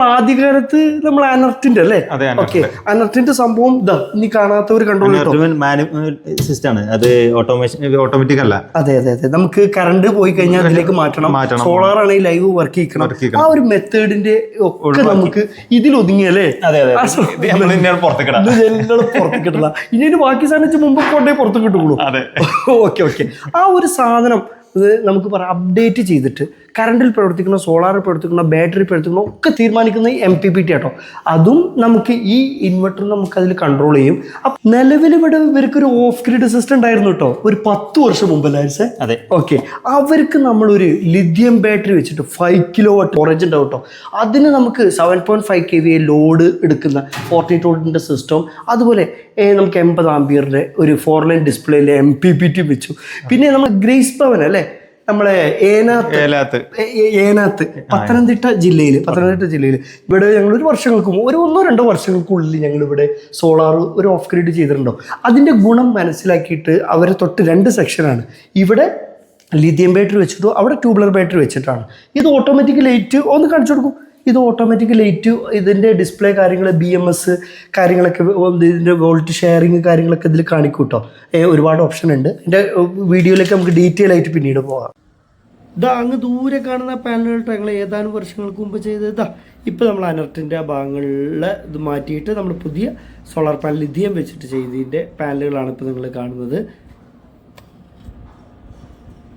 ആദ്യകാലത്ത് നമ്മൾ അനർട്ടിന്റെ അല്ലേ? ഓക്കെ, അനർട്ടിന്റെ സംഭവം ഇതാ ഇനി കാണാത്തവർ കണ്ടോളൂ. സിസ്റ്റം ആണ് അത്, ഓട്ടോമാറ്റിക് അല്ല. അതെ അതെ അതെ, നമുക്ക് കറണ്ട് പോയി കഴിഞ്ഞാൽ അതിലേക്ക് മാറ്റണം. സോളാർ ആണെങ്കിൽ ലൈവ് വർക്ക് ചെയ്യണം. ആ ഒരു മെത്തേഡിന്റെ ഒക്കെ നമുക്ക് ഇതിൽ ഒതുങ്ങിയല്ലേ? പുറത്തേക്കിട്ടില്ല. ഇനി ബാക്കി സാധനം മുമ്പ് കൊണ്ടേ പുറത്ത് കിട്ടുള്ളൂ. ഓക്കെ ഓക്കെ, ആ ഒരു സാധനം ഇത് നമുക്ക് പറയാം അപ്ഡേറ്റ് ചെയ്തിട്ട് കറണ്ടിൽ പ്രവർത്തിക്കുന്ന, സോളാറിൽ പ്രവർത്തിക്കുന്ന, ബാറ്ററി പ്രവർത്തിക്കുന്ന ഒക്കെ തീരുമാനിക്കുന്ന MPPT ആട്ടോ. അതും നമുക്ക് ഈ ഇൻവെർട്ടർ നമുക്ക് അതിൽ കൺട്രോൾ ചെയ്യും. അപ്പം നിലവിൽ ഇവിടെ ഇവർക്കൊരു ഓഫ് ഗ്രിഡ് സിസ്റ്റം ഉണ്ടായിരുന്നു കേട്ടോ, ഒരു 10 വർഷം മുമ്പല്ലായിരുന്നു സാർ. അതെ, ഓക്കെ. അവർക്ക് നമ്മളൊരു ലിഥിയം ബാറ്ററി വെച്ചിട്ട് 5 kW സ്റ്റോറേജ് ഉണ്ടാവും കേട്ടോ. അതിന് നമുക്ക് 7.5 kVA ലോഡ് എടുക്കുന്ന 40 വോൾട്ടിൻ്റെ സിസ്റ്റം, അതുപോലെ നമുക്ക് 80 ആംപിയറിൻ്റെ ഒരു 4 ലൈൻ ഡിസ്പ്ലേയിലെ MPPT വെച്ചു. പിന്നെ നമ്മൾ ഗ്രേസ് പവൻ അല്ലേ, നമ്മളെ ഏനാത്ത് പത്തനംതിട്ട ജില്ലയിൽ ഇവിടെ ഞങ്ങൾ ഒരു വർഷങ്ങൾക്ക് ഒരു 1-2 വർഷങ്ങൾക്കുള്ളിൽ ഞങ്ങളിവിടെ സോളാർ ഒരു ഓഫ് ഗ്രിഡ് ചെയ്തിട്ടുണ്ടോ. അതിൻ്റെ ഗുണം മനസ്സിലാക്കിയിട്ട് അവരെ തൊട്ട് 2 സെക്ഷനാണ്. ഇവിടെ ലിഥിയം ബാറ്ററി വെച്ചിട്ടോ അവിടെ ട്യൂബ്ലർ ബാറ്ററി വെച്ചിട്ടാണ്. ഇത് ഓട്ടോമാറ്റിക് ലൈറ്റ് ഒന്ന് കാണിച്ചു കൊടുക്കും. ഇത് ഓട്ടോമാറ്റിക് ലൈറ്റ്, ഇതിൻ്റെ ഡിസ്പ്ലേ കാര്യങ്ങൾ, BMS കാര്യങ്ങളൊക്കെ, ഇതിൻ്റെ വോൾട്ട് ഷെയറിങ് കാര്യങ്ങളൊക്കെ ഇതിൽ കാണിക്കും കേട്ടോ. ഒരുപാട് ഓപ്ഷൻ ഉണ്ട്. എൻ്റെ വീഡിയോയിലേക്ക് നമുക്ക് ഡീറ്റെയിൽ ആയിട്ട് പിന്നീട് പോകാം. ഇതാ അങ്ങ് ദൂരെ കാണുന്ന പാനലുകൾ ഞങ്ങൾ ഏതാനും വർഷങ്ങൾക്ക് മുമ്പ് ചെയ്തതാ. ഇപ്പോൾ നമ്മൾ അനർട്ടിൻ്റെ ആ ഭാഗങ്ങളിൽ ഇത് മാറ്റിയിട്ട് നമ്മൾ പുതിയ സോളാർ പാനൽ ലിഥിയം വെച്ചിട്ട് ചെയ്തതിൻ്റെ പാനലുകളാണ് ഇപ്പോൾ നിങ്ങൾ കാണുന്നത്.